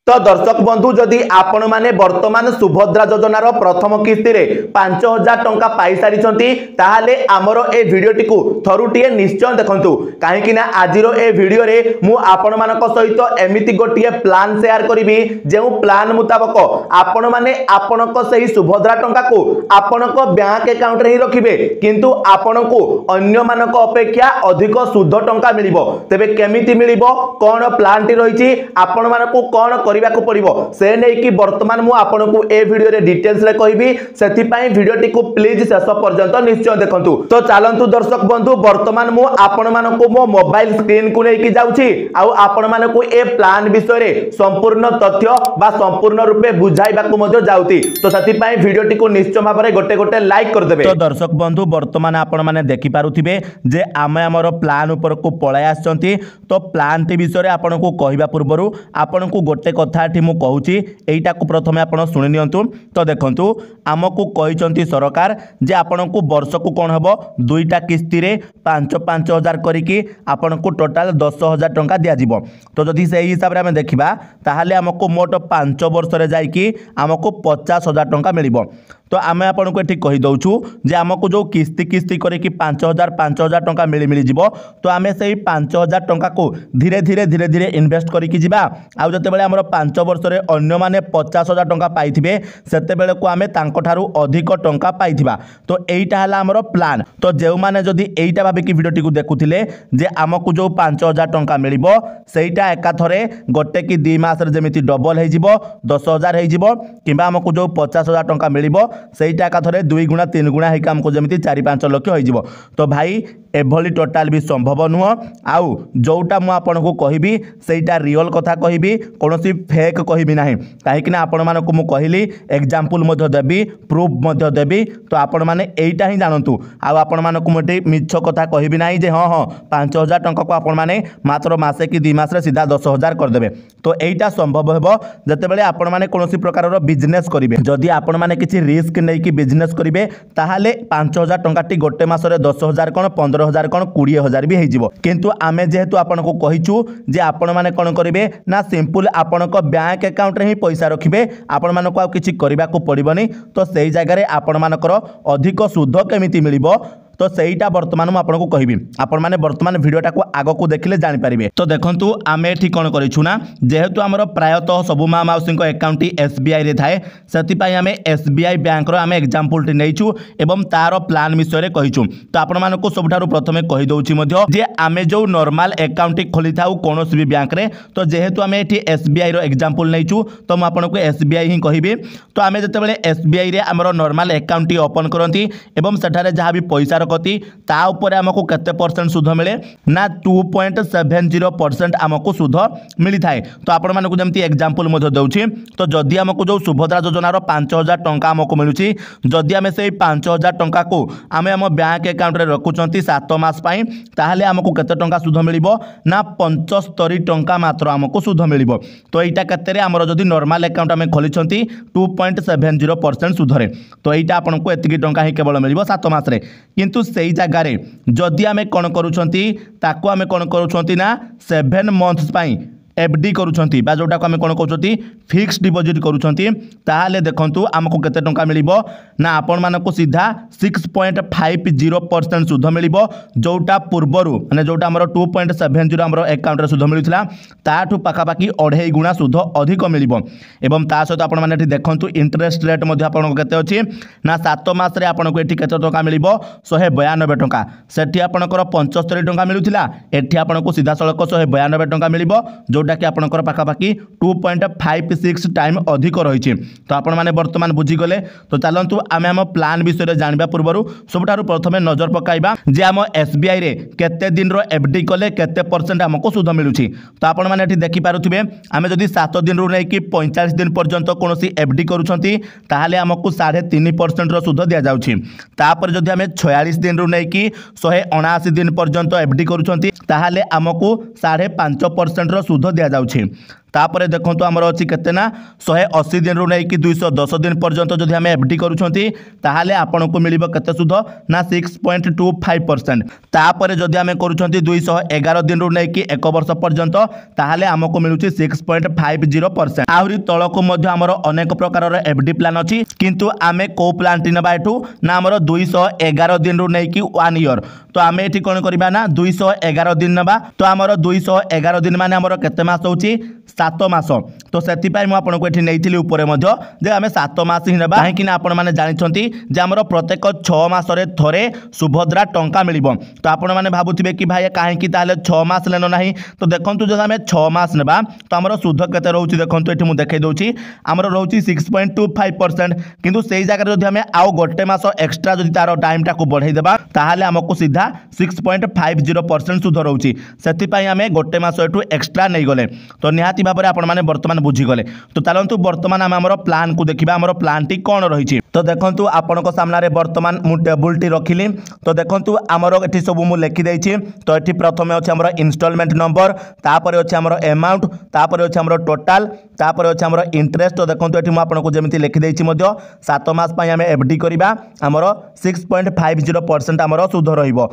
तो दर्शक बंधु जदि आपण माने वर्तमान सुभद्रा योजनार प्रथम किस्ती रे 5000 टंका पाई सारी ताहाले आमर ए वीडियोटी को थरुटिए निश्चय देखंतु काहेकि ना आजिर ए वीडियो रे मु आपण मानक सहित एमिति गोटिए प्लान शेयर करिवि जेउ प्लान मुताबक आपण माने आपणक सही सुभद्रा टंका को आपणक बैंक अकाउंट रे ही रखिबे किंतु आपणको अन्य मानक अपेक्षा अधिक सुध टंका मिलिबो। तेबे केमिति मिलिबो कोन प्लान टी रहिछि आपण मानको कोन करबा को पड़िबो से नै कि वर्तमान मु आपनको ए वीडियो रे डिटेल्स रे कहबी सेति पई वीडियोटी को प्लीज शेष पर्यंत निश्चय देखंतु। तो चलंतु दर्शक बंधु वर्तमान मु आपण मानको मो मोबाइल स्क्रीन को नै कि जाउछि आ आपण मानको ए प्लान विषय रे संपूर्ण तथ्य बा संपूर्ण रूपे बुझाइबा को मध्य जाउति। तो सेति पई वीडियोटी को निश्चय भाबरे गोटे गोटे लाइक कर देबे। तो दर्शक बंधु वर्तमान आपण माने देखि पारुथिबे जे आमे हमर प्लान ऊपर को पळाय आछंती। तो प्लान टी विषय रे आपनको कहबा पूर्वरु आपनको गोटे कथा मु कहूची एटा को प्रथमे आपण सुनि नियंतु। तो देखंतु आमको कहिसंती सरकार जे आपनको वर्ष को कोन हबो दुईटा किस्ती रे 5-5 हजार करिकि आपनको टोटल 10,000 टंका दिया जिवो। तो जदि से हिसाब रे हम देखिबा ताहाले आमको मोट 5 वर्ष रे जाईकि आमको 50,000 टंका मिलिबो। तो आमे आपनको एठी कहि दउछु जे आमको जो किस्ती किस्ती करिकि 5,000 टंका मिली जिवो। तो आमे सेही 5,000 टंका को धीरे धीरे इन्वेस्ट करिकि जिबा आ जते बेले हमर 5 वर्ष रे अन्य माने 50,000 टंका पाइथिबे सेते बेले को आमे तांको ठारू अधिक टंका पाइथिबा। तो एइटा हला हमर प्लान। तो जेउ माने जदि एइटा भाबे कि वीडियोटी को देखुथिले जे आमको जो 5,000 टंका मिलिबो सेइटा एका थरे गोटे कि 2 मास रे जेमिति डबल हे जिवो 10,000 हे जिवो किबा आमको जो 50,000 टंका मिलिबो सेइटा एका थरे 2 गुणा 3 गुणा हे हमको जेमिति 4-5 लाख हो जिवो। तो भाई एभली टोटाल भी संभव नुह आउ जोटा मु आपनको कहिबी सेइटा रियल कथा कहिबी कोनोसी फेक कहिबी नाही काहेकि ना आपण मानको मु कहिली एग्जांपल मध्य देबी प्रूफ मध्य देबी। तो आपण माने एइटा ही जानंतु आउ आपण मानको मोटे मिछ कथा कहिबी नाही जे हां 5,000 टंका को आपण माने मात्र मासे कि 2 मास रे सीधा 10,000 कर देबे। तो एइटा संभव हेबो जते बेले आपण माने कोनोसी प्रकार रो बिजनेस करिवे। जदि आपण माने किछि रिस्क नै कि बिजनेस करिवे ताहाले 5,000 टंका टी गोटे मास रे 10,000 कोन 15,000 कोन 20,000 भी हे जिवो। किंतु आमे जेहेतु आपनको कहिचु जे आपण माने कोन करिवे ना सिंपल आपनको बैंक अकाउंट रे ही पैसा रखिबे आपण मानको आ किछि करबा को पड़िबनी। तो सेही जगह रे आपण मानकर अधिक सुध केमिति मिलिबो तो सेईटा वर्तमान मु आपनको कहिबी आपण माने वर्तमान वीडियोटा को आगो को देखिले जानि परिबे। तो देखंतु आमे एठी कोन करिछु ना जेहेतु हमर प्रायतः सबु मा माउसी को अकाउंट एसबीआई रे थाए सेति पई आमे एसबीआई बैंक रो आमे एग्जांपल टी नेइछु एवं तारो प्लान विषय रे कहिछु। तो आपण मानको सबठारु प्रथमे कहि दउछि मध्य जे आमे जो नॉर्मल अकाउंट खोली थाउ कोनोसी भी बैंक रे। तो जेहेतु आमे एठी एसबीआई रो एग्जांपल नेइछु तो मु आपनको एसबीआई ही कहिबी। तो आमे जते बेले एसबीआई रे हमर नॉर्मल अकाउंट ओपन करंती एवं सेठारे जहा भी पैसा रखती ता ऊपर हमको केते परसेंट सुध मिले ना 2.70% हमको सुध मिली थाए। तो आपण मानको जेमति एग्जांपल मध्य दउछि। तो जदि हमको जो सुभद्रा योजनार 5,000 टंका हमको मिलुछि जदि हमें से 5,000 टंका को आमे हम बैंक अकाउंट रे रखुचंती 7 मास पई ताहाले हमको केते टंका सुध मिलिबो ना 75 टंका मात्र हमको सुध मिलिबो। तो एटा केते रे हमर जदि नॉर्मल अकाउंट हमें खोलिचंती 2.70% सुध रे। तो एटा आपनको एतिकी टंका ही केवल मिलिबो 7 मास रे। किंतु सेही जगह रे जदि आमे कोन करूछंती ताको आमे कोन करूछंती ना 7 मंथ्स पई एफडी करूछंती बा जोटा को आमे कोन करूछंती फिक्स डिपॉजिट करूछंती ताहाले देखंतु हमको केते टंका मिलिबो ना आपण मानको सीधा 6.50% सुध मिलिबो जोटा पूर्वरु माने जोटा हमर 2.70 हमर अकाउंट रे सुध मिलुथिला ताठु पाखा पाखी 2.5 गुणा सुध अधिक मिलिबो। एवं ता सहित आपण माने एठी देखंतु इंटरेस्ट रेट मध्ये आपण केते अछि ना 7 मास रे आपण को एठी केते टंका मिलिबो 192 टंका सेठी आपणकर 75 टंका मिलुथिला एठी आपण को सीधा सळक 192 टंका मिलिबो जोटा कि आपणकर पाखा पाखी 2.56 टाइम अधिक रहिछि। तो आपण माने वर्तमान बुझी गले। तो चलंतु आमे हम प्लान विषय रे जानबा पूर्वरु सबठारु प्रथमे नजर पकाइबा जे हम एसबीआई रे केते दिन रो एफडी कले केते परसेंट हमको सुध मिलुछि। तो आपण माने एठी देखि पारुथिबे आमे जदि 7 दिन रो नै कि 45 दिन पर्यंत कोनोसी एफडी करूछंती ताहाले हमको 3.5% रो सुध दिया जाउछि। तापर जदि हमें 46 दिन रो नै कि 179 दिन पर्यंत एफडी करूछंती ताहाले हमको 5.5% रो सुध दिया जाउछि। तापर देखो आमर अच्छी केते ना 180 दिन रु नहीं कि 210 दिन पर्यंत जदि आम एफडी करूछंती ताहाले आपन को मिलिबो केते सुध ना 6.25%। तापर जदि आम करूछंती 211 दिन रु नहीं कि 1 वर्ष पर्यंत ताहाले हमको मिलुछि 6.50%। आहुरी तळको मध्य आमर अनेक प्रकार एफडी प्लान अछि किंतु आमे को प्लान टी नबा एठू ना आमर 211 दिन रु नहीं कि 1 ईयर। तो आम ये कौन करवा ना 211 दिन नवा। तो आमर 211 दिन मान आमर केते मास होची 7 मास। तो से आपको ये नहीं ऊपर आम 7 मास ही ना कहीं आपण मैंने जानते जे आमर प्रत्येक 6 मासरे थरे सुभद्रा टंका मिल। तो आपण मैंने भावुवे कि भाई कहीं 6 मास लेन ना। तो देखो जो आम 6 मास ना तो आमर सुध के रोचे देखो ये मुझे देखई दूसरी आमर रोचे 6.25%। किंतु से जगह जब आम आउ गोटे मास एक्सट्रा जब तार टाइम टाक बढ़ईदेवा ताहले आमको सीधा 6.50% सुध रोचे से आम गोटे मास एठू एक्सट्रा नहीं गले। तो निहाती भाव में आपण मैंने बर्तमान बुझीगले। तो चलतु बर्तमान आम प्लान को देखा आम प्लान टी कौन रही। तो देखो आपण सामने बर्तमान मु टेबुल टी रखिली। तो देखो आमर ये सब मुझे लिखिदे। तो ये प्रथम अच्छे आम इनस्टॉलमेंट नंबर तापर अच्छे आम अमाउंट तापर अच्छे आम टोटाल तापर अच्छे आम इंटरेस्ट। तो देखो ये आपको जमी लिखिदे 7 मास आम एफडी करवा आमर 6.50% आमर सुध रहा।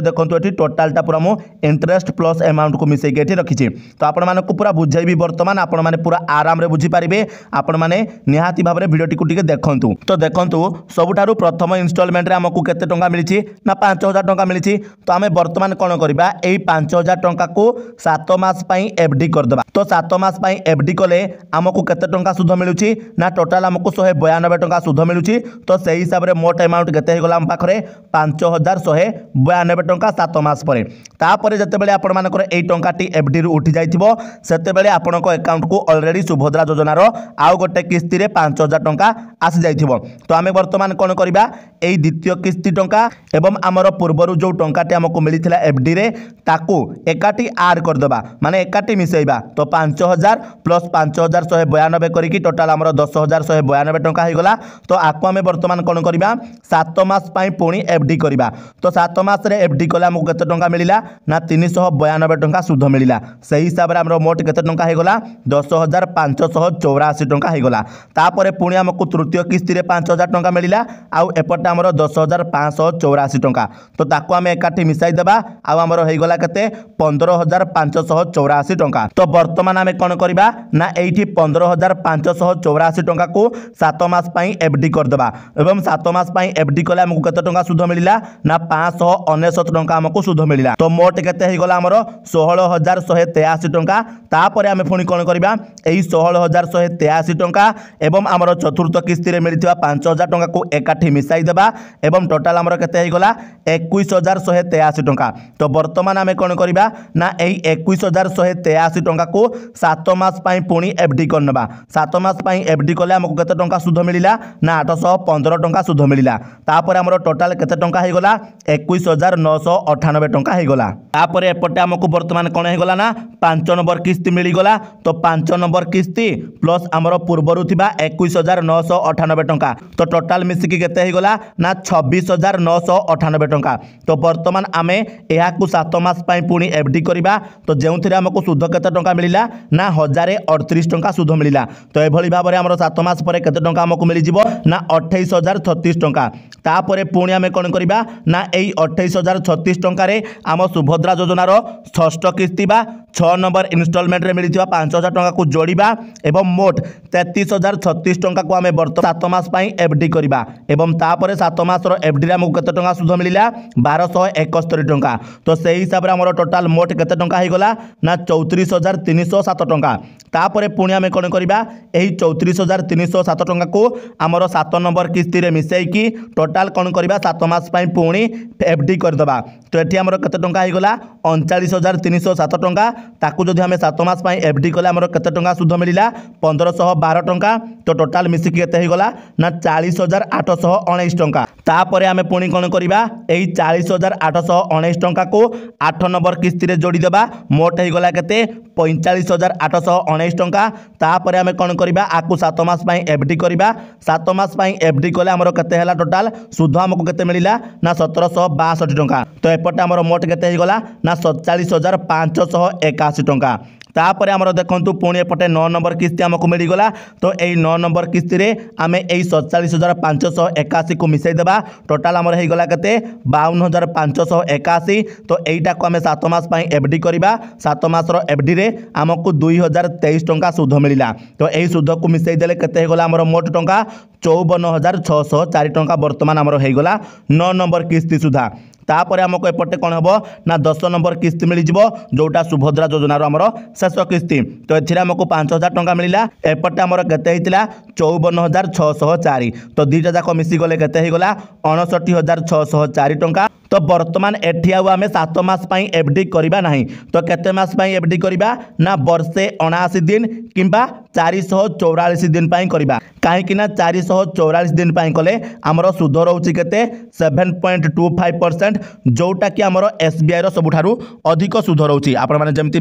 देखो ये टोटालटा पूरा मु इंटरेस्ट प्लस अमाउंट को मिसेक ये रखी। तो आपण मानक पूरा बुझेबी बर्तमान आपण माने पूरा आराम रे बुझी पारिबे। आपण माने निहाती भाव में वीडियो टी देखंतु। तो देखंतु सबुठारु प्रथम इनस्टॉलमेंट रे हमकु केते टंका मिलिछि ना 5000 टंका मिलिछि। तो आमे बर्तमान कोन करबा एई 5000 टंका को 7 मास पई एफडी कर देबा। तो 7 मास पई एफडी कले हमकु केते टंका सुध मिलुछि ना टोटाल हमकु 192 टंका सुध मिलुछि। तो सेही हिसाब रे मोट अमाउंट केते हे गला हम पाखरे 5192 टंका 7 मास परे। तापरे जते बेले आपण मानकर एई टंकाटी एफडी रु उठी जाइथिबो सेते बेले आपण को अकाउंट को ऑलरेडी सुभद्रा योजनार आउ गोटे किस्ती रे 5000 टंका आसी जाइथिबो। तो आमे वर्तमान कोन करबा एई द्वितीय किस्ती टंका एवं आमर पूर्वरु जो टंकाटी हमको मिलिथिला एफडी रे ताकू एकाटी ऐड कर देबा माने एकाटी मिसेइबा। तो 5000 प्लस 5192 करिकी टोटाल आमर 10192 टंका हे गला। तो आको आमे वर्तमान कोन करबा 7 मास पई पुणी एफडी करबा। तो 7 मास रे एफडी कला हमको केते टंका मिलिला ना 392 टंका सुध मिलिला। सही हिसाब रे हमर मोट केते टंका हे गला 10584 टंका हे गला। तापरे पुणी हमको तृतीय किस्ती रे 5000 टंका मिलिला आउ एपटे हमर 10584 टंका। तो ताको आमे एकाठी मिसाई देबा आउ हमर हे गला केते 15584 टंका। तो वर्तमान आमे कोन करबा ना एठी 15584 टंका को 7 मास पई एफडी कर देबा एवं 7 मास पई एफडी कले हमको केते टंका सुध मिलिला ना 599 टंका हमको सुध मिलिला। तो मोट केते हे गला हमर 16183 टंका। तापरे आमे पुणी कोन करबा एही 16183 टंका एवं हमर चतुर्थ किस्ती रे मिलिथिबा 5000 टंका को एकाठी मिसाई देबा एवं टोटाल हमर केते हे गला 21183 टंका। तो वर्तमान आमे कोन करबा ना एही 21183 टंका को 7 मास पई पुणी एफडी करनबा। 7 मास पई एफडी कले हमको केते टंका सुध मिलिला ना 815 टंका सुध मिलिला। तापर हमर टोटाल केते टंका हे गला 21998 टंका हे गला। तापर एपटे हमको वर्तमान कोन हे गला ना 5 नंबर किस्ती मिली गला। तो 5 नंबर किस्ती प्लस हमर पूर्वरु थिबा 21998 टंका। तो टोटाल मिसिकी केते हे गला ना 26998 टंका। तो वर्तमान आमे एहा को 7 मास पई पुणी एफडी करबा। तो जेउथिरे हमको सुध केते टंका मिलिला ना 1038 टंका सुध मिलिला। तो एभली भाव में हमर 7 मास परे केते टंका हमको मिली जिवो ना 28036 टंका। तापरे पुणी आमे कोन करबा ना एई 28036 टंका रे आम सुभद्रा योजनार षष्ठ किस्ती बा 6 नंबर इनस्टॉलमेंट रे मिलिथिबा 5000 टंका को जोड़िबा एवं मोट 33036 टंका को आमे वर्तमान 7 मास पई एफडी करबा एवं तापरे 7 मास रो एफडी रे हमको केते टंका सुध मिलिला 1271 टंका। तो सेही हिसाब रे हमर टोटाल मोट केते टंका हे गला ना 34307 टंका। तापरे पुणी आमे कोन करबा एही 34307 टंका को हमर 7 नंबर किस्ती रे मिसेई की टोटाल कोन करबा 7 मास पई पुणी एफडी कर देबा। तो एठी हमर केते टंका हे गला 39307 टंका। ताकू जदि हमें 7 मास पई एफडी कले हमर केते टंका सुध मिलिला 1512 टंका। तो टोटाल मिसिक केते हे गला ना 40819 टंका। तापरे आमे पुणी कोन करबा एही 40819 टंका को 8 नंबर किस्ती रे जोड़ी देबा मोट हे गला केते 45819 टंका। तापरे आमे कोन करबा आकु 7 मास पई एफडी करबा। 7 मास पई एफडी कले हमर केते हला टोटाल सुध हमको केते मिलिला ना 1762 टंका। तो एपटे हमर मोट केते हे गला ना 47581 टंका। तापर आमर देखु पुणी एपटे 9 नंबर किस्ती आमको मिलगला। तो यही 9 नंबर किस्ती रे आमे यही 47,581 को मिसईदेवा टोटाल आमर होगला के 52,581। तो यहीटा को आम 7 मास एफडी करवा 7 मासर एफडी रे आमको 2,023 टंका सुध मिला। तो यही सुध को मिसईदेले केते होगला आमर मोट टंका 54,604 टंका बर्तमान आमर होगला 9 नंबर किस्ती सुधा। तापर आमको एपटे कौन हम ना 10 नंबर किस्ती मिल जोटा सुभद्रा योजनार आमर शेष किस्ती। तो ये आमको 5,000 टंका मिला। एपटे आमर केते 54,604। तो दुईटा जाक मिसीगले केते होगला 59,604 टंका। तो बर्तमान एठी आम 7 मास एफडी करवा ना। तो केते मास एफडी करवा ना वर्षे 79 दिन किंबा 444 दिन करवा। कहीं 444 दिन कले आमर सुध रोचे के 7.25%, जोटा कि आमर एसबीआई सबुठारु अधिक सुध रोचे। आपण माने जेमती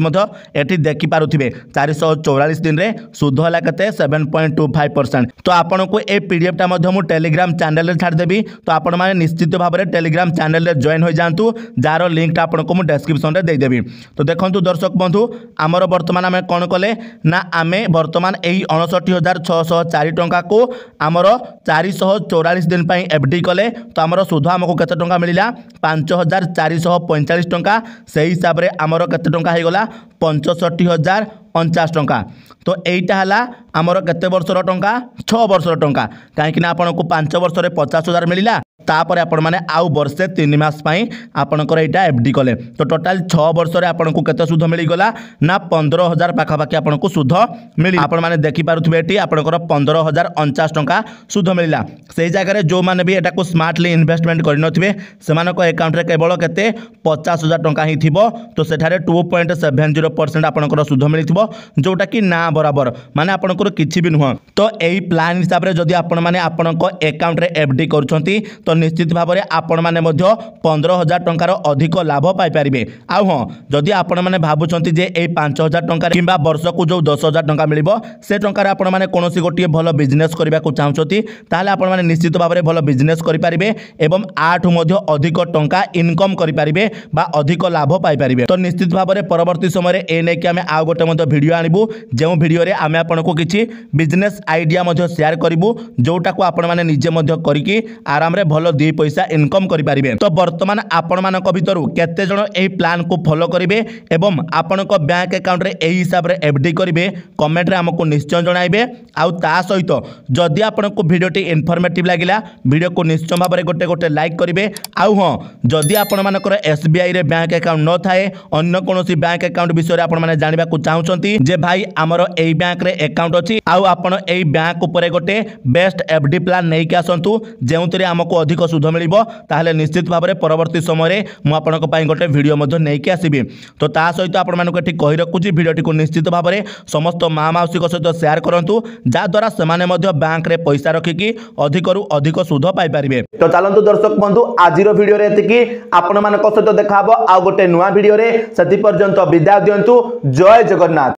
एठी देखि पारुथिबे 444 दिन रे सुध हला केते 7.25%। तो आपण को ए पीडीएफ टा मु टेलीग्राम चैनल रे छाड़ देबी। तो आपण माने निश्चित भाव में टेलीग्राम चैनल रे जॉइन हो जातु, जार लिंक आपन को मु डिस्क्रिप्शन रे दे देबी। तो देखंतु दर्शक बंधु आमर बर्तमान आमे कोन कले ना आमे बर्तमान एही 59,604 टंका को आमर 444 दिन एफडी कले। तो आमर सुध आमको केते टंका मिला 5,445 टंका। से हिसाब रे आमर केते टंका होगला 65,049 टंका। तो यहीटा है आमर केते वर्षर टंका 6 वर्षर टंका। कहीं आपन को 5 वर्ष 50,000 मिला। तापर आपण माने आउ वर्षे 3 मास आपणकर एटा एफडी कले। तो टोटाल 6 वर्ष रे आपन को केते सुध मिल गला ना 15,000 पाखापाखि आपन को सुध मिली। आपण माने देखि पारुथबे एटी आपणकर 15,049 टंका सुध मिला। से जगह जो माने भी एटा को स्मार्टली इन्वेस्टमेंट करनथिबे सेमानको अकाउंट रे केवल केते 50,000 टंका ही थिबो। तो सेठारे 2.70% आपणकर सुध मिलिथिबो, जोटा कि ना बराबर माने आपणकर किछि भी नुह। तो एही प्लान हिसाब रे जदि आपण माने आपणको अकाउंट रे एफडी करूछंती तो निश्चित भाव में आपण मैंने 15,000 टंकार अधिक लाभ पाइपर। आउ हाँ जदि आपण मैंने भावुंट जे 5,000 टंका कि वर्ष को जो 10,000 टंका मिल से टंकार आपण मैंने कौन गोटे भल बिजनेस करने को चाहते ताहले आपण मैंने निश्चित भाव में भल बिजनेस करें एवं आठू अधिक टंका इनकम करें बा अधिक लाभ पाइपर। तो निश्चित भाव में परवर्ती समय ए नहीं आम आउ गोटे वीडियो आणबू जो वीडियो रे आम आपन को किसी बिजनेस आइडिया शेयर करूँ जोटा को आपण मैंने निजे करके आराम रे भल 2 पैसा इनकम करें। तो बर्तमान आपण मान भर केते जण एही प्लान को फॉलो करेंगे एवं आपण बैंक अकाउंट रे एही हिसाब रे एफडी करेंगे कमेंट रे हमको निश्चय जणाइबे। आउ ता सहित जदि आपण को वीडियोटी इनफॉर्मेटिव लागिला वीडियो को निश्चय भाव में गोटे गोटे लाइक करेंगे। आउ हाँ जदि आपण मानकर एसबीआई रे बैंक अकाउंट न थाए अन्य कोनोसी बैंक अकाउंट विषय आपण माने जानिबा को चाहउछंती जे भाई हमर एही बैंक रे अकाउंट अछि आउ आपण एही बैंक ऊपर गोटे बेस्ट एफडी प्लान नै के आसंतु जेउतरे हमको अधिक सुध मिलिबो ताहले निश्चित भाव में परवर्ती समय मु आपनक पई गोटे वीडियो मध्ये नै के आसीबी। तो ता सहित आपण मानक एठी कहि रखुची वीडियोटी को निश्चित भाव में समस्त माँ माउसी सहित शेयर करंतु जा द्वारा सेमाने मध्ये बैंक रे पैसा रखिकी अधिकरु अधिक सुध पाई परिबे। तो चलंतु दर्शक बंधु आजिरो वीडियो रे एतिकी आपण मानक सहित देखाबो आ गोटे नुवा वीडियो रे सेति पर्यंत विदाय दियंतु। जय जगन्नाथ।